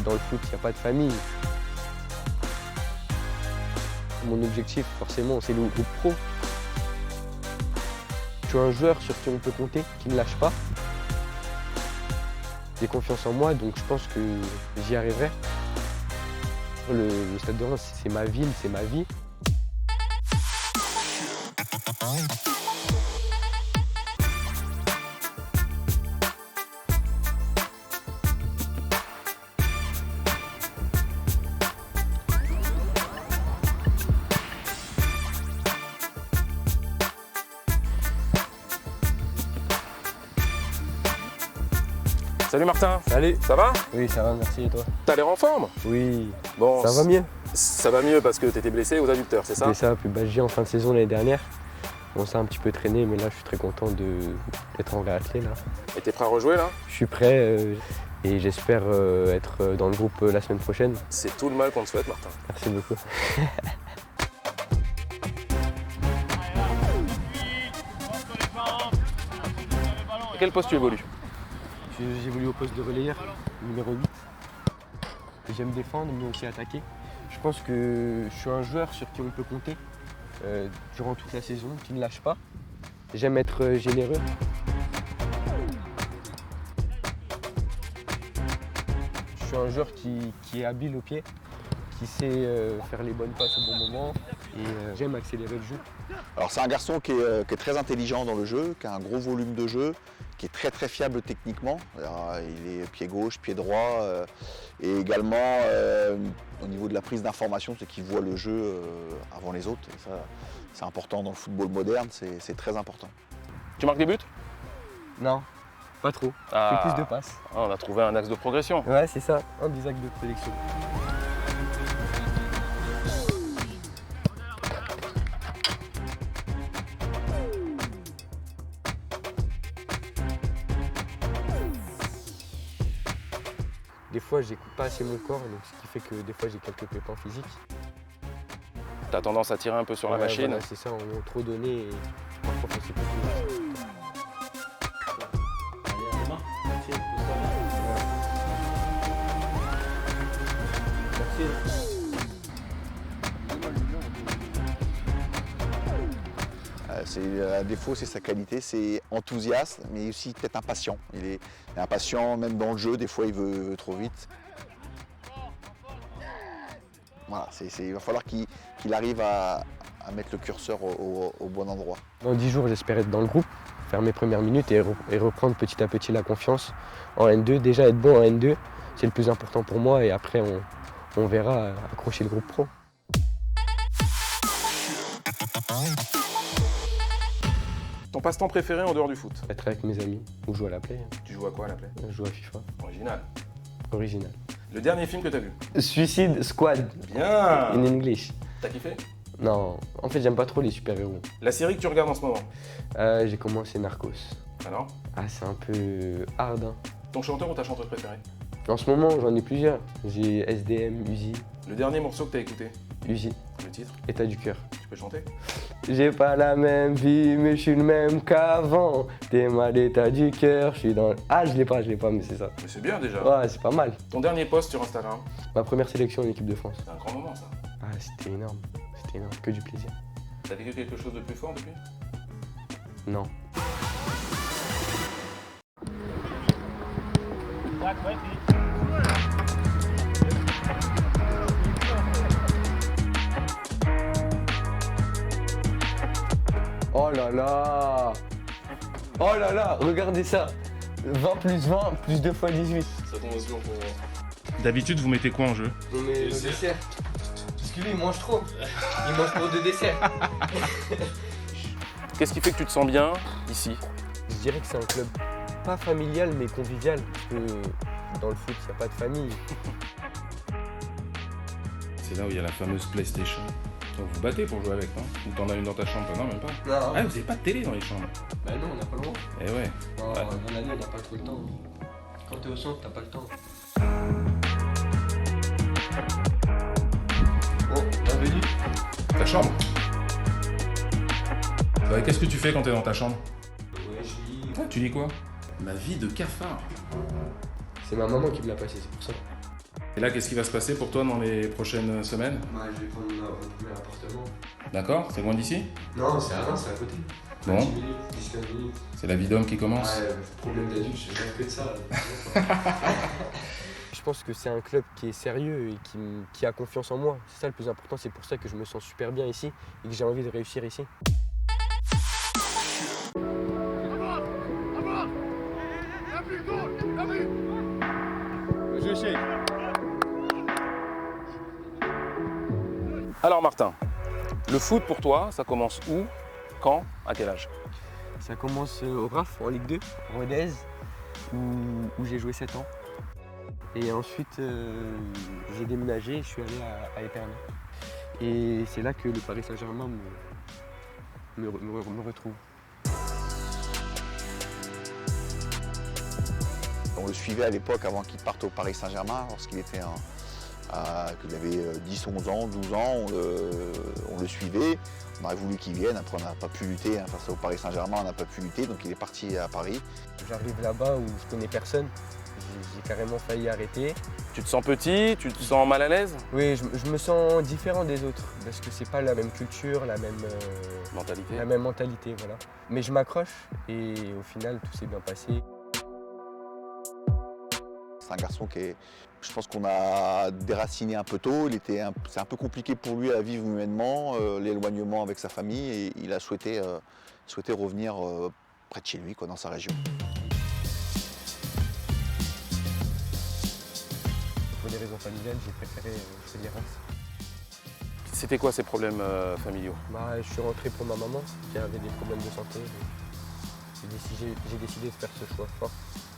Dans le foot, il n'y a pas de famille. Mon objectif, forcément, c'est le groupe pro. Je suis un joueur sur qui on peut compter, qui ne lâche pas. J'ai confiance en moi, donc je pense que j'y arriverai. Le Stade de Reims, c'est ma ville, c'est ma vie. Salut Martin. Salut. Ça va? Oui, ça va, merci, et toi? T'as l'air en forme? Oui. Bon, Ça va mieux? Ça va mieux parce que t'étais blessé aux adducteurs, c'est ça? C'est ça, puis j'ai en fin de saison l'année dernière. Bon, ça a un petit peu traîné, mais là, je suis très content d'être en réathlète, là. Et t'es prêt à rejouer là? Je suis prêt et j'espère être dans le groupe la semaine prochaine. C'est tout le mal qu'on te souhaite, Martin. Merci beaucoup. À quel poste tu évolues? J'évolue au poste de relayeur, numéro 8. J'aime défendre, mais aussi attaquer. Je pense que je suis un joueur sur qui on peut compter durant toute la saison, qui ne lâche pas. J'aime être généreux. Je suis un joueur qui est habile au pied, qui sait faire les bonnes passes au bon moment et j'aime accélérer le jeu. Alors c'est un garçon qui est très intelligent dans le jeu, qui a un gros volume de jeu, qui est très fiable techniquement. Alors, il est pied gauche, pied droit et également au niveau de la prise d'information, c'est qu'il voit le jeu avant les autres. Et ça, c'est important dans le football moderne, c'est très important. Tu marques des buts? Non, pas trop. Ah. Je fais plus de passes. Ah, on a trouvé un axe de progression. Ouais, c'est ça, un des actes de sélection. Des fois, j'écoute pas assez mon corps, donc ce qui fait que des fois, j'ai quelques pépins physiques. T'as tendance à tirer un peu sur la Ouais, machine. voilà, c'est ça, on a trop donné et parfois, faut s'écouter. Un défaut, c'est sa qualité, c'est enthousiaste, mais aussi peut-être impatient. Il est impatient, même dans le jeu, des fois il veut trop vite. Voilà, il va falloir qu'il arrive à mettre le curseur au bon endroit. Dans 10 jours, j'espère être dans le groupe, faire mes premières minutes et reprendre petit à petit la confiance en N2. Déjà être bon en N2, c'est le plus important pour moi et après on verra accrocher le groupe pro. Ton passe-temps préféré en dehors du foot? Être avec mes amis ou jouer à la play. Tu joues à quoi à la play? Je joue à FIFA. Original. Original. Le dernier film que t'as vu? Suicide Squad. Bien. In English. T'as kiffé? Non, en fait j'aime pas trop les super-héros. La série que tu regardes en ce moment? J'ai commencé Narcos. Alors? Ah, c'est un peu hard, hein. Ton chanteur ou ta chanteuse préférée? En ce moment, j'en ai plusieurs. J'ai SDM, Uzi, Le dernier morceau que t'as écouté? Uzi, Le titre? État du cœur. Tu peux chanter? J'ai pas la même vie, mais je suis le même qu'avant. T'es mal état du cœur, je suis dans... Ah, je l'ai pas, mais c'est ça. Mais c'est bien déjà. Ouais, c'est pas mal. Ton dernier post sur Instagram? Ma première sélection en équipe de France. C'est un grand moment ça. Ah, c'était énorme, que du plaisir. T'as vécu quelque chose de plus fort depuis? Non. Oh là là! Oh là là, regardez ça! 20 plus 20 plus 2 fois 18. Ça tombe aussi pour moi. D'habitude, vous mettez quoi en jeu? On met le dessert. Parce que lui, il mange trop. Il mange trop de dessert. Qu'est-ce qui fait que tu te sens bien ici? Je dirais que c'est un club pas familial mais convivial. Parce que dans le foot, il n'y a pas de famille. C'est là où il y a la fameuse PlayStation. Donc vous battez pour jouer avec, non? Ou t'en as une dans ta chambre? Non, même pas. Non. Ah, vous avez pas de télé dans les chambres? Bah non, on n'a pas le droit. Eh ouais. Non, Ouais. dans l'année, on n'a pas trop le temps. Quand t'es au centre, t'as pas le temps. Oh, bienvenue. Ta chambre? Bah, qu'est-ce que tu fais quand t'es dans ta chambre? Ouais, je lis. Ah, tu lis quoi? Ma vie de cafard. C'est ma maman qui me l'a passé, c'est pour ça. Et là, qu'est-ce qui va se passer pour toi dans les prochaines semaines? Je vais prendre mon premier appartement. D'accord? C'est loin d'ici? Non, c'est à Reims, c'est à côté. Bon. 10 minutes, 10-15 minutes. C'est la vie d'homme qui commence? Ouais, problème d'adulte, je fais que de ça. Je pense que c'est un club qui est sérieux et qui a confiance en moi. C'est ça le plus important, c'est pour ça que je me sens super bien ici et que j'ai envie de réussir ici. Alors Martin, le foot pour toi, ça commence où, quand, à quel âge? Ça commence au RAF en Ligue 2, à Rodez, où j'ai joué 7 ans. Et ensuite, j'ai déménagé et je suis allé à Épernay. Et c'est là que le Paris Saint-Germain me retrouve. On le suivait à l'époque avant qu'il parte au Paris Saint-Germain, lorsqu'il était qu'il avait 10, 11 ans, 12 ans, on le suivait. On aurait voulu qu'il vienne, après on n'a pas pu lutter, face au Paris Saint-Germain on n'a pas pu lutter, donc il est parti à Paris. J'arrive là-bas où je connais personne, j'ai carrément failli arrêter. Tu te sens petit, tu te sens mal à l'aise? Oui, je me sens différent des autres, parce que c'est pas la même culture, la même mentalité, voilà. Mais je m'accroche et au final tout s'est bien passé. C'est un garçon je pense qu'on a déraciné un peu tôt, c'est un peu compliqué pour lui à vivre humainement, l'éloignement avec sa famille, et il a souhaité revenir près de chez lui, dans sa région. Pour des raisons familiales, j'ai préféré choisir Reims. C'était quoi ces problèmes familiaux? Je suis rentré pour ma maman qui avait des problèmes de santé. J'ai décidé de faire ce choix fort.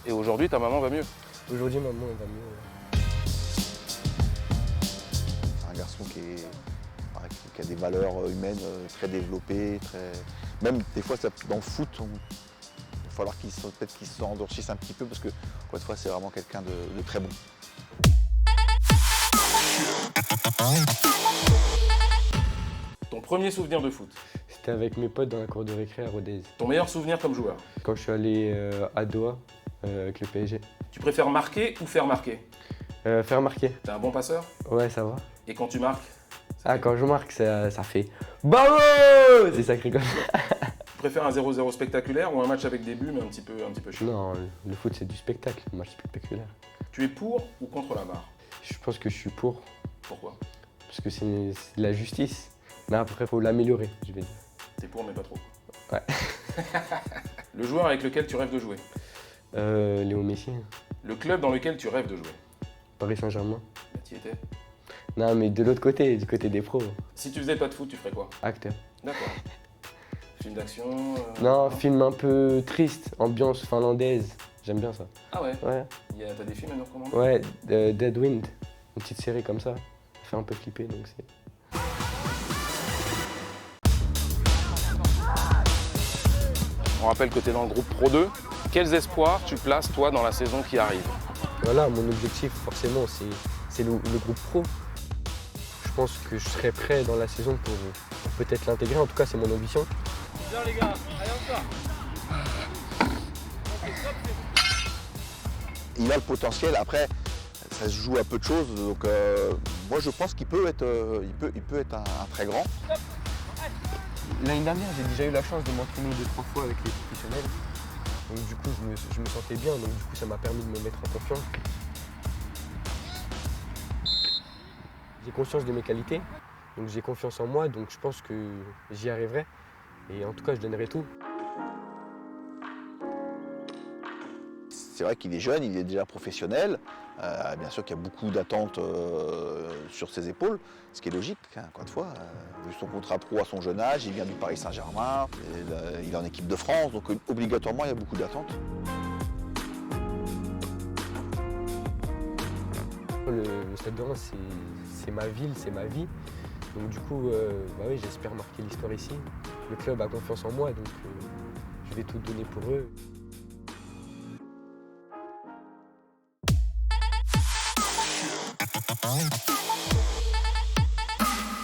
Et aujourd'hui, ta maman va mieux? Aujourd'hui, maman elle va mieux. C'est un garçon qui a des valeurs humaines très développées, même des fois dans le foot, il va falloir peut-être qu'il s'endurcisse un petit peu parce que, encore une fois, c'est vraiment quelqu'un de très bon. Ton premier souvenir de foot? C'était avec mes potes dans la cour de récré à Rodez. Ton meilleur souvenir comme joueur? Quand je suis allé à Doha avec le PSG. Tu préfères marquer ou faire marquer? Faire marquer. T'es un bon passeur? Ouais, ça va. Et quand tu marques? Quand je marque, ça fait BAMO! C'est sacré comme ça. Tu préfères un 0-0 spectaculaire ou un match avec des buts mais un petit peu chiant? Non, le foot c'est du spectacle, un match spectaculaire. Tu es pour ou contre la VAR? Je pense que je suis pour, Pourquoi? parce que c'est de la justice. Mais après, il faut l'améliorer, je vais dire. T'es pour mais pas trop. Ouais. Le joueur avec lequel tu rêves de jouer? Léo Messi, Le club dans lequel tu rêves de jouer? Paris Saint-Germain. Bah, t'y étais. Non, mais de l'autre côté, du côté des pros. Si tu faisais pas de foot, tu ferais quoi? Acteur. D'accord. Film d'action? Non, film un peu triste, ambiance finlandaise. J'aime bien ça. Ah ouais? Ouais. T'as des films à nous recommander? Ouais, Dead Wind, une petite série comme ça. Ça fait un peu flipper, donc c'est... On rappelle que tu es dans le groupe Pro 2. Quels espoirs tu places, toi, dans la saison qui arrive? Voilà, mon objectif, forcément, c'est le groupe pro. Je pense que je serai prêt dans la saison pour peut-être l'intégrer. En tout cas, c'est mon ambition. Bien les gars, allez encore. Il a le potentiel, après ça se joue à peu de choses, donc moi je pense qu'il peut être, un très grand. L'année dernière, j'ai déjà eu la chance de m'entraîner 2-3 fois avec les professionnels. Donc du coup, je me sentais bien, donc du coup, ça m'a permis de me mettre en confiance. J'ai conscience de mes qualités, donc j'ai confiance en moi, donc je pense que j'y arriverai. Et en tout cas, je donnerai tout. C'est vrai qu'il est jeune, il est déjà professionnel. Bien sûr qu'il y a beaucoup d'attentes sur ses épaules, ce qui est logique, encore une fois. Vu son contrat pro à son jeune âge, il vient du Paris Saint-Germain, il est en équipe de France, donc obligatoirement il y a beaucoup d'attentes. Le Stade de Reims, c'est ma ville, c'est ma vie. Donc du coup, oui, j'espère marquer l'histoire ici. Le club a confiance en moi, donc je vais tout donner pour eux. Oh.